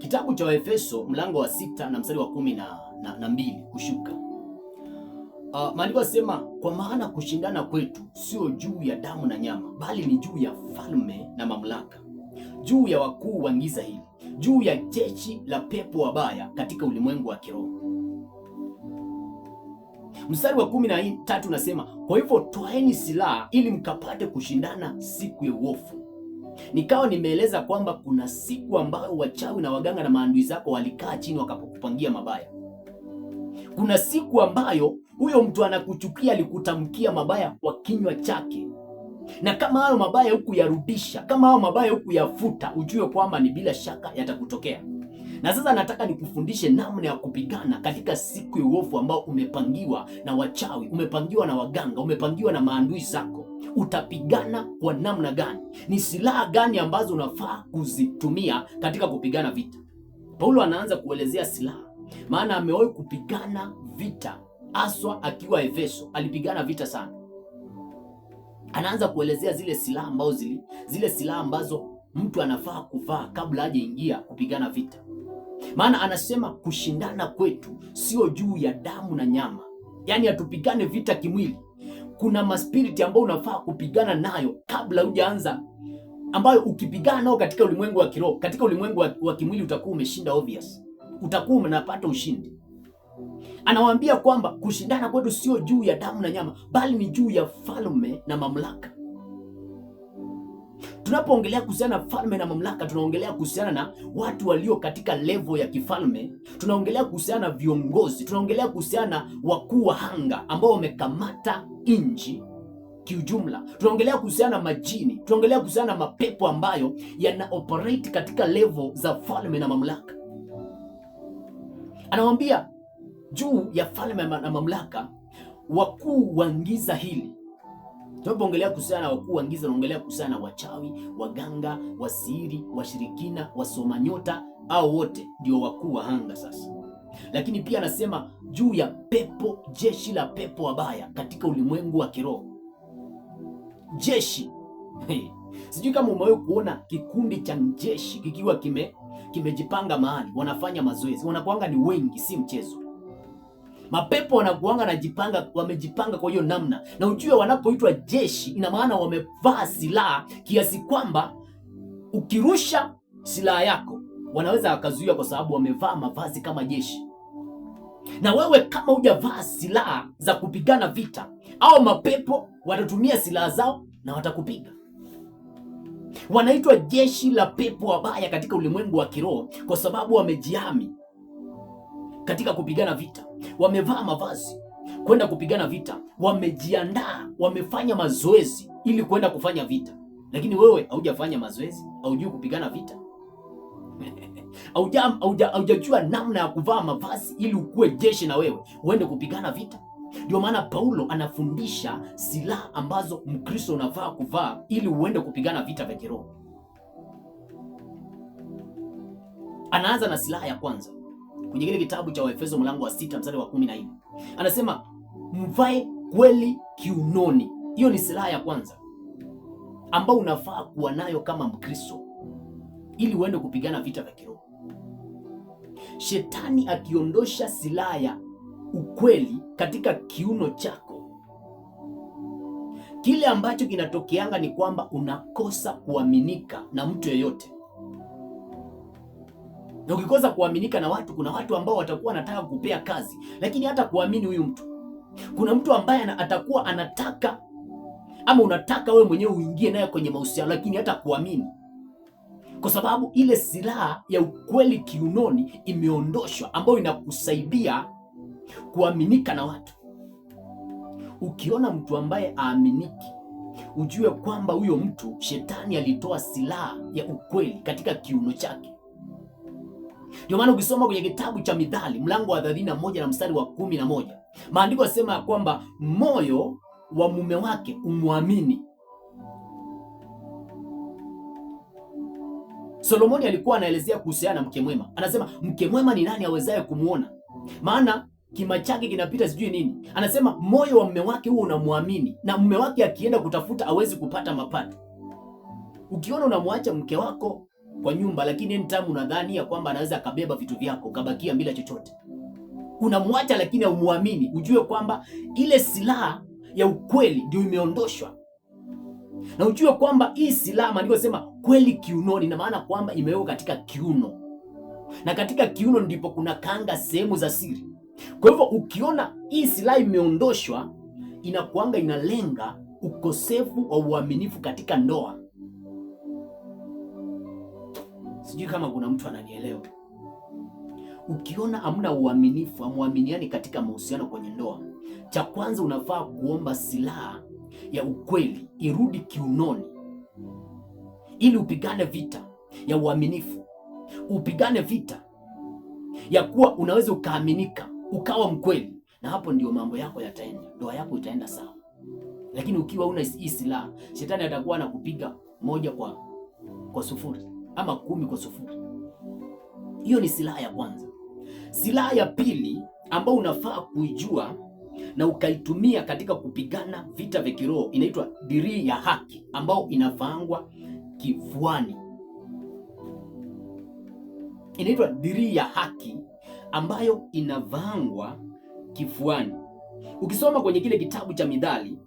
Kitabu cha Waefeso mlango wa 6 na mstari wa 12 kushuka. Maandiko yasema, kwa maana kushindana kwetu sio juu ya damu na nyama, bali ni juu ya falme na mamlaka, juu ya wakuu wa giza hili, juu ya jeshi la pepo wabaya katika ulimwengu wa kiroho. Mstari wa 13 unasema, kwa hivyo twaeni silaha ili mkapate kushindana siku ya uovu. Nikawa nimeeleza kwamba kuna siku ambayo wachawi na waganga na maadui zako walikaa chini wakakupangia mabaya. Kuna siku ambayo huyo mtu anakuchukia alikutamkia mabaya kwa kinywa chake, na kama hayo mabaya hukuyarudisha, kama hayo mabaya hukuyafuta, ujue kwamba ni bila shaka yatakutokea. Na sasa nataka nikufundishe namna ya kupigana katika siku ya uovu ambao umepangiwa na wachawi, umepangiwa na waganga, umepangiwa na maadui zako. Utapigana kwa namna gani? Ni silaha gani ambazo unafaa kuzitumia katika kupigana vita? Paulo anaanza kuelezea silaha, maana amewahi kupigana vita, aswa akiwa Efeso alipigana vita sana. Anaanza kuelezea zile silaha ambazo mtu anafaa kuvaa kabla hajaingia kupigana vita. Maana anasema kushindana kwetu sio juu ya damu na nyama, yaani hatupigane vita kimwili. Kuna maspiriti ambayo unafaa kupigana nayo kabla hujaanza, ambayo ukipigana nao katika ulimwengu wa kiroho, katika ulimwengu wa kimwili utakuwa umeshinda obvious, utakuwa unapata ushindi. Anawaambia kwamba kushindana kwetu sio juu ya damu na nyama, bali ni juu ya falme na mamlaka. Tunapoongelea kuhusiana na falme na mamlaka, tunaongelea kuhusiana na watu walio katika level ya kifalme, tunaongelea kuhusiana na viongozi, tunaongelea kuhusiana na wakuu wa anga ambao wamekamata nchi kiujumla, tunaongelea kuhusiana na majini, tunaongelea kuhusiana na mapepo ambayo yana operate katika level za falme na mamlaka. Anawambia juu ya falme na mamlaka, wakuu wa giza hili. Tunapoongelea kuhusiana na wakuu wa giza, tunaongelea kuhusiana na wachawi, waganga, wasihiri, washirikina, wasoma nyota, au wote ndio wakuu wa anga sasa. Lakini pia anasema juu ya pepo, jeshi la pepo wabaya katika ulimwengu wa kiroho. Jeshi. Sijui kama umewahi kuona kikundi cha jeshi kikiwa kimejipanga mahali, wanafanya mazoezi, wanakuanga ni wengi, si mchezo. Mapepo wanakuanga wamejipanga kwa hiyo namna, na ujue wanapoitwa jeshi ina maana wamevaa silaha kiasi kwamba ukirusha silaha yako wanaweza wakazuia, kwa sababu wamevaa mavazi kama jeshi. Na wewe kama hujavaa silaha za kupigana vita, au mapepo watatumia silaha zao na watakupiga. Wanaitwa jeshi la pepo wabaya katika ulimwengu wa kiroho kwa sababu wamejihami katika kupigana vita. Wamevaa mavazi kwenda kupigana vita, wamejiandaa, wamefanya mazoezi ili kwenda kufanya vita. Lakini wewe haujafanya mazoezi, haujui kupigana vita. Haujajua namna ya kuvaa mavazi ili ukue jeshi na wewe uende kupigana vita. Ndio maana Paulo anafundisha silaha ambazo Mkristo unafaa kuvaa ili uende kupigana vita vya kiroho. Anaanza na silaha ya kwanza kwenye kile kitabu cha Waefeso mlango wa 6 mstari wa 14. Anasema mvae kweli kiunoni. Hiyo ni silaha ya kwanza ambayo unafaa kuwa nayo kama Mkristo ili uende kupigana vita vya kiroho. Shetani akiondosha silaha ya ukweli katika kiuno chako, kile ambacho kinatokeanga ni kwamba unakosa kuaminika na mtu yeyote. Na ukikosa kuaminika na watu, kuna watu ambao watakuwa wanataka kupea kazi, lakini hata kuamini huyu mtu. Kuna mtu ambaye atakuwa anataka, ama unataka wewe mwenyewe uingie naye kwenye mahusiano, lakini hata kuamini, kwa sababu ile silaha ya ukweli kiunoni imeondoshwa, ambayo inakusaidia kuaminika na watu. Ukiona mtu ambaye aaminiki, ujue kwamba huyo mtu shetani alitoa silaha ya ukweli katika kiuno chake. Ndio maana ukisoma kwenye kitabu cha Mithali mlango wa 31 na mstari wa 11, maandiko yasema ya kwamba moyo wa mume wake umwamini. Solomoni alikuwa anaelezea kuhusiana na mke mwema. Anasema mke mwema ni nani awezaye kumuona? Maana kima chake kinapita sijui nini. Anasema moyo wa mume wake huo unamwamini, na mume wake akienda kutafuta hawezi kupata mapato. Ukiona unamwacha mke wako kwa nyumba, lakini anytime unadhani ya kwamba anaweza akabeba vitu vyako ukabakia bila chochote. Unamwacha lakini haumuamini. Ujue kwamba ile silaha ya ukweli ndio imeondoshwa. Na ujue kwamba hii silaha, maandiko sema kweli kiunoni, na maana kwamba imewekwa katika kiuno. Na katika kiuno ndipo kuna kanga, sehemu za siri. Kwa hivyo ukiona hii silaha imeondoshwa, inakuanga inalenga ukosefu wa uaminifu katika ndoa. Sijui kama kuna mtu ananielewa. Ukiona hamna uaminifu, hamuaminiani katika mahusiano kwenye ndoa, cha kwanza unafaa kuomba silaha ya ukweli irudi kiunoni, ili upigane vita ya uaminifu, upigane vita ya kuwa unaweza ukaaminika, ukawa mkweli, na hapo ndio mambo yako yataenda, ndoa yako itaenda sawa. Lakini ukiwa una hii silaha, shetani atakuwa anakupiga 1-0 ama 10-0. Hiyo ni silaha ya kwanza. Silaha ya pili ambayo unafaa kuijua na ukaitumia katika kupigana vita vya kiroho inaitwa dirii ya haki, ambayo inavaangwa kifuani. Inaitwa dirii ya haki ambayo inavaangwa kifuani. Ukisoma kwenye kile kitabu cha Mithali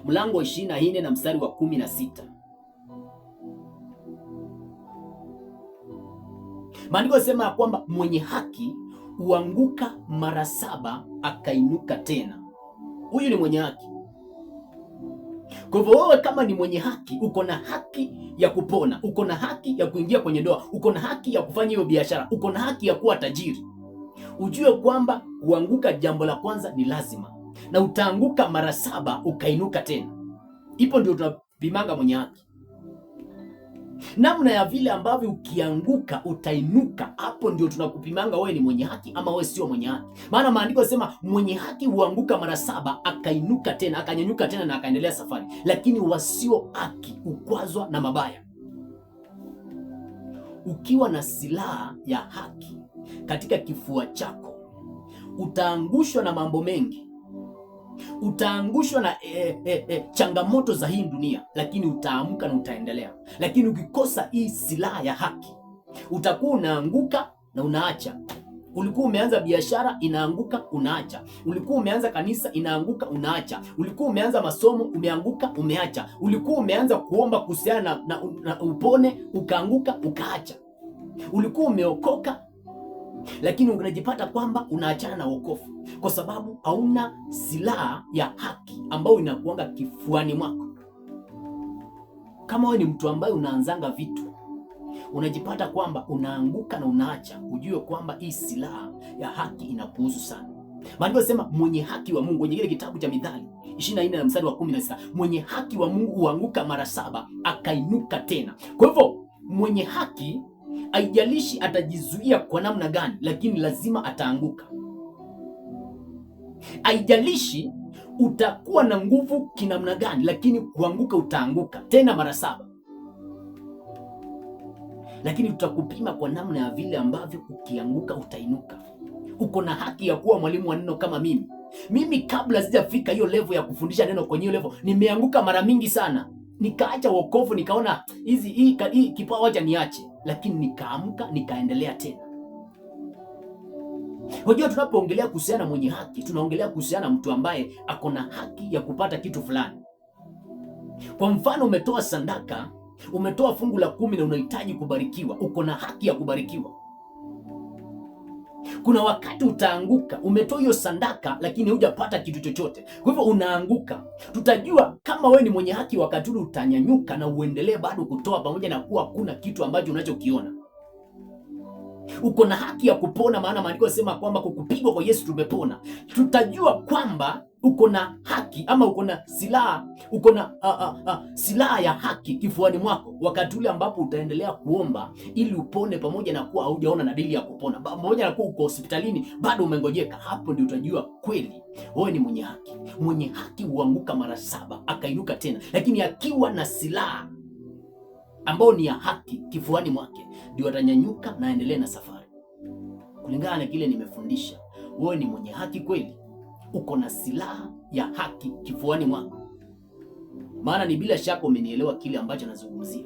mlango wa 24 na mstari wa 16, maandiko yasema ya kwamba mwenye haki huanguka mara 7 akainuka tena. Huyu ni mwenye haki. Kwa hivyo wewe kama ni mwenye haki, uko na haki ya kupona, uko na haki ya kuingia kwenye ndoa, uko na haki ya kufanya hiyo biashara, uko na haki ya kuwa tajiri. Ujue kwamba kuanguka, jambo la kwanza ni lazima, na utaanguka mara 7 ukainuka tena. Ipo ndio tunapimanga mwenye haki, namna ya vile ambavyo ukianguka utainuka. Hapo ndio tunakupimanga wewe ni mwenye haki ama wewe sio mwenye haki. Maana maandiko yasema mwenye haki huanguka mara 7 akainuka tena, akanyanyuka tena na akaendelea safari, lakini wasio haki ukwazwa na mabaya. Ukiwa na silaha ya haki katika kifua chako, utaangushwa na mambo mengi, utaangushwa na changamoto za hii dunia, lakini utaamka na utaendelea. Lakini ukikosa hii silaha ya haki, utakuwa unaanguka na unaacha. Ulikuwa umeanza biashara, inaanguka, unaacha. Ulikuwa umeanza kanisa, inaanguka, unaacha. Ulikuwa umeanza masomo, umeanguka, umeacha. Ulikuwa umeanza kuomba kuhusiana na upone, ukaanguka, ukaacha. Ulikuwa umeokoka, lakini unajipata kwamba unaachana na wokovu kwa sababu hauna silaha ya haki ambayo inakuanga kifuani mwako. Kama wewe ni mtu ambaye unaanzanga vitu, unajipata kwamba unaanguka na unaacha, ujue kwamba hii silaha ya haki inakuhusu sana. Maandiko yanasema mwenye haki wa Mungu, kwenye kile kitabu cha Mithali 24 na mstari wa 16, mwenye haki wa Mungu huanguka mara 7 akainuka tena. Kwa hivyo mwenye haki, haijalishi atajizuia kwa namna gani, lakini lazima ataanguka. Haijalishi utakuwa na nguvu kinamna gani, lakini kuanguka utaanguka tena mara 7. Lakini tutakupima kwa namna ya vile ambavyo ukianguka utainuka. Uko na haki ya kuwa mwalimu wa neno kama mimi. Mimi kabla sijafika hiyo level ya kufundisha neno, kwenye hiyo level nimeanguka mara mingi sana. Nikaacha wokovu, nikaona hii kipawa wacha niache, lakini nikaamka, nikaendelea tena. Unajua, tunapoongelea kuhusiana mwenye haki, tunaongelea kuhusiana mtu ambaye ako na haki ya kupata kitu fulani. Kwa mfano, umetoa sadaka, umetoa fungu la 10 na unahitaji kubarikiwa, uko na haki ya kubarikiwa. Kuna wakati utaanguka, umetoa hiyo sadaka lakini hujapata kitu chochote, kwa hivyo unaanguka. Tutajua kama wewe ni mwenye haki wakati ule utanyanyuka na uendelee bado kutoa, pamoja na kuwa kuna kitu ambacho unachokiona. Uko na haki ya kupona, maana maandiko yanasema kwamba kwa kupigwa kwa Yesu tumepona. Tutajua kwamba uko na haki ama uko na silaha, uko na silaha ya haki kifuani mwako wakati ule ambapo utaendelea kuomba ili upone, pamoja na kuwa haujaona dalili ya kupona, pamoja na kuwa uko hospitalini bado umengojeka. Hapo ndio utajua kweli wewe ni mwenye haki. Mwenye haki huanguka mara 7 akainuka tena, lakini akiwa na silaha ambayo ni ya haki kifuani mwake, ndio atanyanyuka na aendelee na safari. Kulingana na kile nimefundisha, wewe ni mwenye haki kweli, uko na silaha ya haki kifuani mwako. Maana ni bila shaka umenielewa kile ambacho nazungumzia.